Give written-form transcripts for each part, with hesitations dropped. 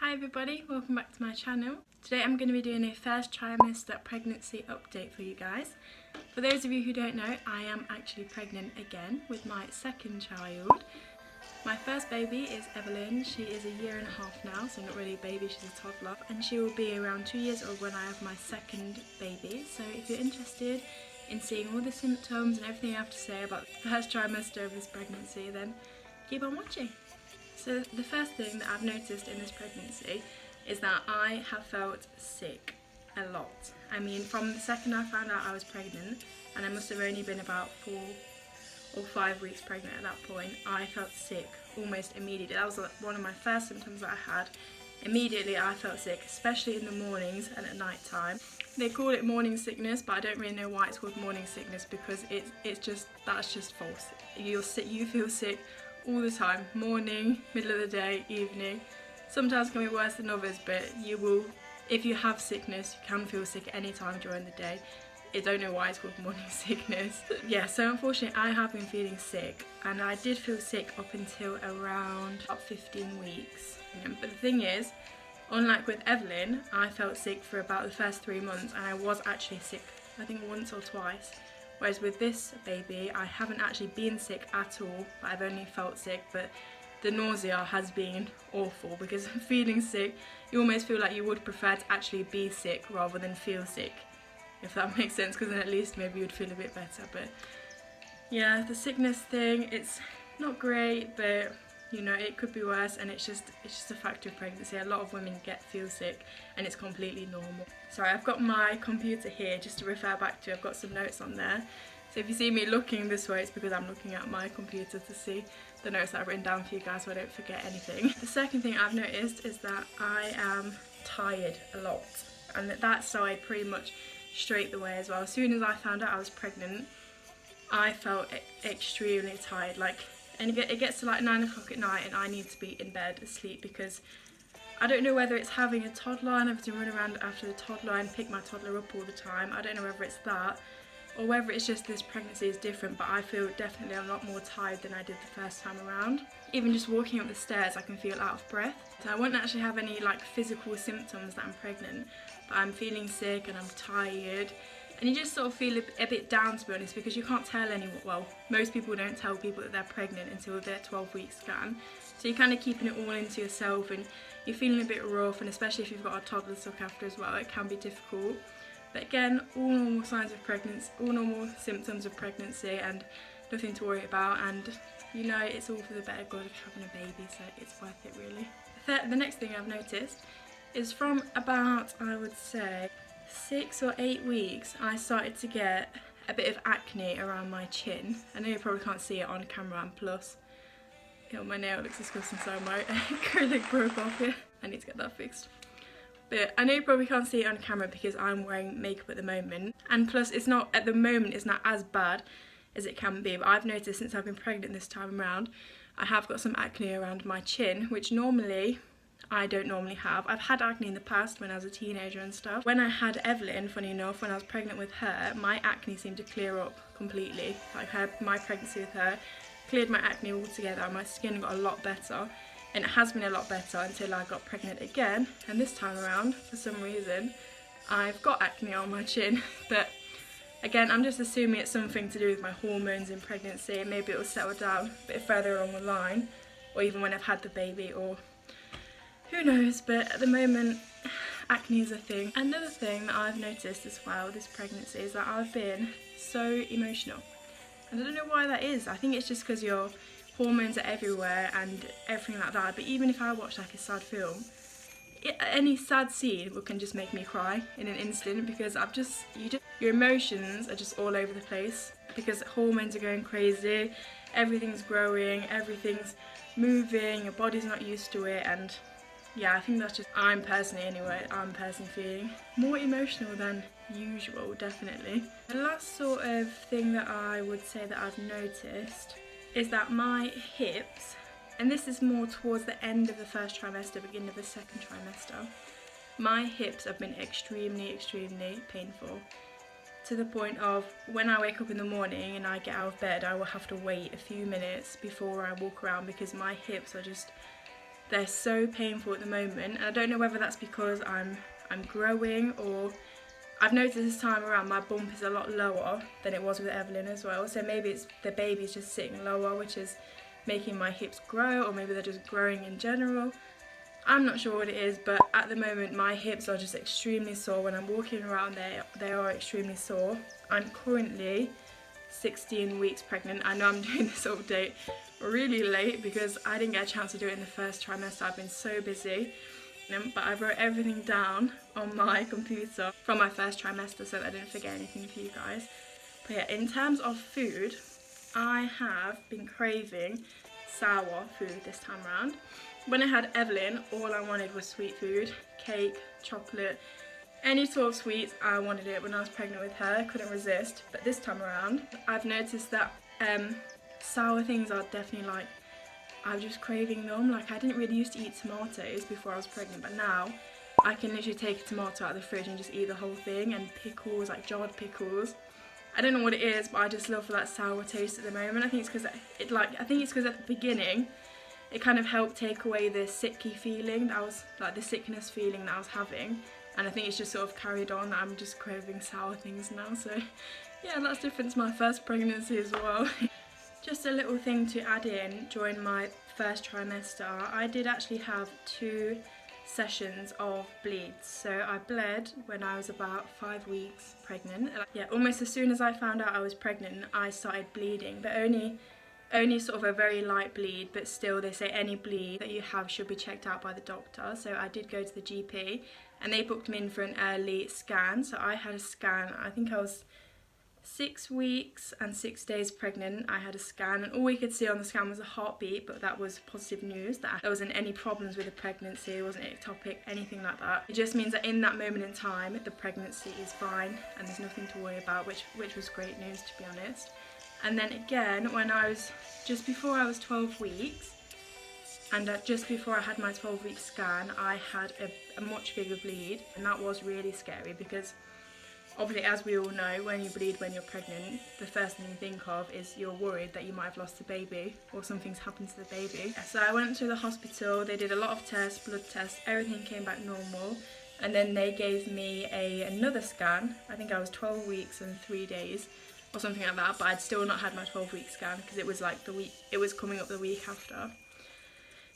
Hi everybody, welcome back to my channel. Today I'm going to be doing a first trimester pregnancy update for you guys. For those of you who don't know, I am actually pregnant again with my second child. My first baby is Evelyn. She is a year and a half now, so not really a baby, she's a toddler. And she will be around 2 years old when I have my second baby. So if you're interested in seeing all the symptoms and everything I have to say about the first trimester of this pregnancy, then keep on watching. So the first thing that I've noticed in this pregnancy is that I have felt sick a lot. I mean, from the second I found out I was pregnant, and I must have only been about 4 or 5 weeks pregnant at that point, I felt sick almost immediately. That was one of my first symptoms that I had. Immediately I felt sick, especially in the mornings and at night time. They call it morning sickness, but I don't really know why it's called morning sickness, because that's just false. You feel sick all the time, morning, middle of the day, evening. Sometimes can be worse than others, but if you have sickness, you can feel sick any time during the day. I don't know why it's called morning sickness. Yeah, so unfortunately I have been feeling sick, and I did feel sick up until around about 15 weeks. But the thing is, unlike with Evelyn, I felt sick for about the first 3 months, and I was actually sick I think once or twice. Whereas with this baby, I haven't actually been sick at all, but I've only felt sick. But the nausea has been awful, because feeling sick, you almost feel like you would prefer to actually be sick rather than feel sick, if that makes sense, because then at least maybe you'd feel a bit better. But yeah, the sickness thing, it's not great, but you know, it could be worse, and it's just a factor of pregnancy. A lot of women feel sick, and it's completely normal. Sorry, I've got my computer here just to refer back to. I've got some notes on there. So if you see me looking this way, it's because I'm looking at my computer to see the notes that I've written down for you guys so I don't forget anything. The second thing I've noticed is that I am tired a lot, and that started pretty much straight away as well. As soon as I found out I was pregnant, I felt extremely tired. And it gets to like 9 o'clock at night and I need to be in bed asleep, because I don't know whether it's having a toddler and having to run around after the toddler and pick my toddler up all the time. I don't know whether it's that, or whether it's just this pregnancy is different, but I feel definitely a lot more tired than I did the first time around. Even just walking up the stairs, I can feel out of breath. So I won't actually have any like physical symptoms that I'm pregnant, but I'm feeling sick and I'm tired. And you just sort of feel a bit down, to be honest, because you can't tell anyone. Well, most people don't tell people that they're pregnant until their 12-week scan. So you're kind of keeping it all into yourself, and you're feeling a bit rough, and especially if you've got a toddler to look after as well, it can be difficult. But again, all normal signs of pregnancy, all normal symptoms of pregnancy, and nothing to worry about. And you know, it's all for the better good of having a baby, so it's worth it really. The next thing I've noticed is from about, I would say, 6 or 8 weeks, I started to get a bit of acne around my chin. I know you probably can't see it on camera, and plus, my nail looks disgusting, so my acrylic broke off here. I need to get that fixed. But I know you probably can't see it on camera because I'm wearing makeup at the moment, and plus it's not, at the moment, it's not as bad as it can be. But I've noticed since I've been pregnant this time around, I have got some acne around my chin, which normally I don't normally have. I've had acne in the past when I was a teenager and stuff. When I had Evelyn, funny enough, when I was pregnant with her, my acne seemed to clear up completely. Like my pregnancy with her cleared my acne altogether, and my skin got a lot better. And it has been a lot better until I got pregnant again. And this time around, for some reason, I've got acne on my chin. But again, I'm just assuming it's something to do with my hormones in pregnancy, and maybe it will settle down a bit further along the line, or even when I've had the baby, or who knows. But at the moment, acne is a thing. Another thing that I've noticed as well this pregnancy is that I've been so emotional. And I don't know why that is. I think it's just because your hormones are everywhere and everything like that. But even if I watch like a sad film, any sad scene can just make me cry in an instant, because your emotions are just all over the place, because hormones are going crazy, everything's growing, everything's moving, your body's not used to it. And yeah, I think that's just, I'm personally feeling more emotional than usual, definitely. The last sort of thing that I would say that I've noticed is that my hips, and this is more towards the end of the first trimester, beginning of the second trimester, my hips have been extremely, extremely painful, to the point of when I wake up in the morning and I get out of bed, I will have to wait a few minutes before I walk around, because my hips are just They're so painful at the moment, and I don't know whether that's because I'm growing, or I've noticed this time around my bump is a lot lower than it was with Evelyn as well, so maybe it's the baby's just sitting lower, which is making my hips grow, or maybe they're just growing in general. I'm not sure what it is, but at the moment my hips are just extremely sore. When I'm walking around they are extremely sore. I'm currently 16 weeks pregnant. I know I'm doing this update really late because I didn't get a chance to do it in the first trimester. I've been so busy. But I wrote everything down on my computer from my first trimester so that I didn't forget anything for you guys. But yeah, in terms of food, I have been craving sour food this time around. When I had Evelyn, all I wanted was sweet food, cake, chocolate, any sort of sweets. I wanted it when I was pregnant with her. I couldn't resist. But this time around, I've noticed that sour things are definitely like, I'm just craving them. Like, I didn't really used to eat tomatoes before I was pregnant, but now I can literally take a tomato out of the fridge and just eat the whole thing. And pickles, like jarred pickles. I don't know what it is, but I just love that sour taste at the moment. I think it's because at the beginning it kind of helped take away the sicky feeling that I was, like the sickness feeling that I was having, and I think it's just sort of carried on that I'm just craving sour things now. So yeah, that's different to my first pregnancy as well. Just a little thing to add in, during my first trimester I did actually have 2 sessions of bleeds. So I bled when I was about 5 weeks pregnant. Yeah, almost as soon as I found out I was pregnant I started bleeding, but only sort of a very light bleed, but still they say any bleed that you have should be checked out by the doctor. So I did go to the GP and they booked me in for an early scan. So I had a scan, I think I was 6 weeks and 6 days pregnant. I had a scan and all we could see on the scan was a heartbeat, but that was positive news that there wasn't any problems with the pregnancy, it wasn't ectopic, anything like that. It just means that in that moment in time the pregnancy is fine and there's nothing to worry about, which was great news, to be honest. And then again, when I was just before I was 12 weeks, and just before I had my 12-week scan, I had a much bigger bleed, and that was really scary because obviously, as we all know, when you bleed when you're pregnant, the first thing you think of is you're worried that you might have lost the baby or something's happened to the baby. So I went to the hospital, they did a lot of tests, blood tests, everything came back normal, and then they gave me another scan. I think I was 12 weeks and 3 days. Or something like that, but I'd still not had my 12-week scan because it was like it was coming up the week after.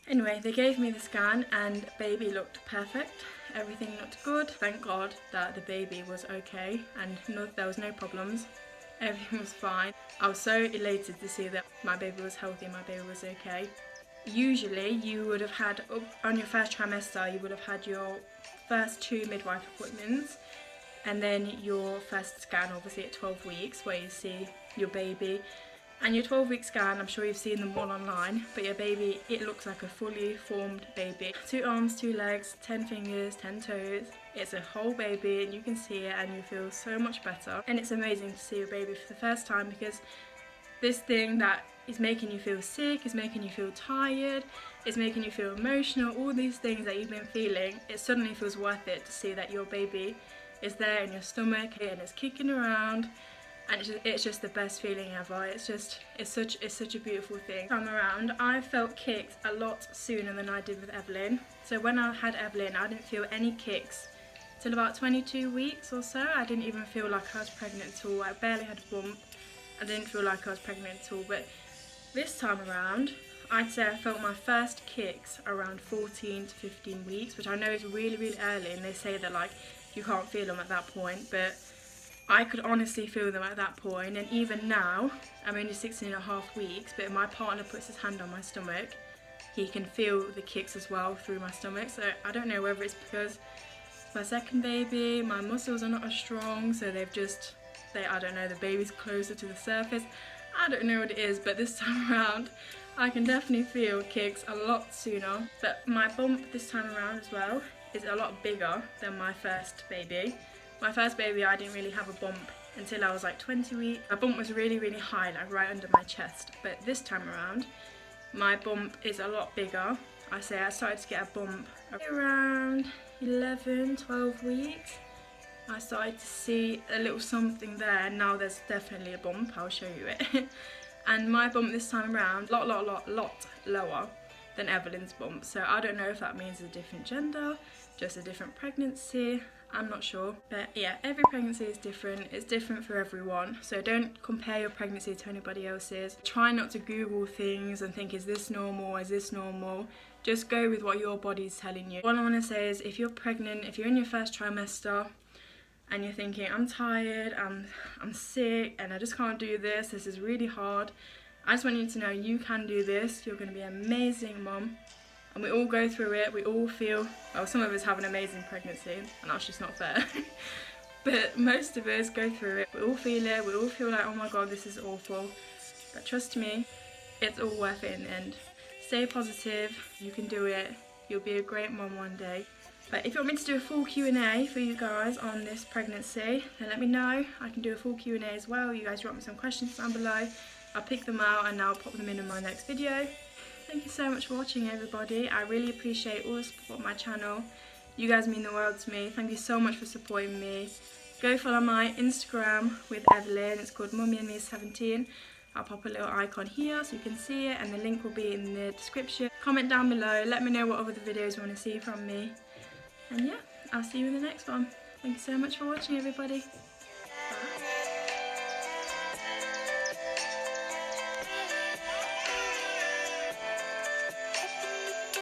Anyway, they gave me the scan and baby looked perfect. Everything looked good. Thank God that the baby was okay and there was no problems. Everything was fine. I was so elated to see that my baby was healthy, my baby was okay. Usually you would have had, on your first trimester, you would have had your first 2 midwife appointments, and then your first scan obviously at 12 weeks where you see your baby. And your 12-week scan, I'm sure you've seen them all online, but your baby, it looks like a fully formed baby. 2 arms, 2 legs, 10 fingers, 10 toes. It's a whole baby and you can see it and you feel so much better. And it's amazing to see your baby for the first time, because this thing that is making you feel sick, is making you feel tired, is making you feel emotional, all these things that you've been feeling, it suddenly feels worth it to see that your baby is there in your stomach and it's kicking around, and it's just the best feeling ever. It's such a beautiful thing. Time around, I felt kicks a lot sooner than I did with Evelyn. So when I had Evelyn, I didn't feel any kicks till about 22 weeks or so. I didn't even feel like I was pregnant at all. I barely had a bump. I didn't feel like I was pregnant at all. But this time around, I'd say I felt my first kicks around 14 to 15 weeks, which I know is really, really early, and they say that like you can't feel them at that point, but I could honestly feel them at that point. And even now, I'm only 16.5 weeks, but if my partner puts his hand on my stomach, he can feel the kicks as well through my stomach. So I don't know whether it's because it's my second baby, my muscles are not as strong, so I don't know, the baby's closer to the surface. I don't know what it is, but this time around, I can definitely feel kicks a lot sooner. But my bump this time around as well is a lot bigger than my first baby. My first baby, I didn't really have a bump until I was like 20 weeks. My bump was really, really high, like right under my chest. But this time around, my bump is a lot bigger. I started to get a bump around 11, 12 weeks. I started to see a little something there. Now there's definitely a bump, I'll show you it. And my bump this time around, lot lower. than Evelyn's bump. So I don't know if that means a different gender, just a different pregnancy, I'm not sure. But yeah, every pregnancy is different. It's different for everyone. So don't compare your pregnancy to anybody else's. Try not to Google things and think, is this normal, is this normal? Just go with what your body's telling you. All I want to say is, if you're pregnant, if you're in your first trimester and you're thinking, I'm tired, I'm sick and I just can't do this is really hard, I just want you to know you can do this. You're going to be an amazing mum. And we all go through it, we all feel, well, some of us have an amazing pregnancy, and that's just not fair. But most of us go through it, we all feel it, we all feel like, oh my god, this is awful. But trust me, it's all worth it in the end. Stay positive, you can do it, you'll be a great mum one day. But if you want me to do a full Q&A for you guys on this pregnancy, then let me know. I can do a full Q&A as well. You guys drop me some questions down below, I'll pick them out and I'll pop them in my next video. Thank you so much for watching, everybody. I really appreciate all the support on my channel. You guys mean the world to me. Thank you so much for supporting me. Go follow my Instagram with Evelyn. It's called mummyandme17. I'll pop a little icon here so you can see it, and the link will be in the description. Comment down below. Let me know what other videos you want to see from me. And yeah, I'll see you in the next one. Thank you so much for watching, everybody.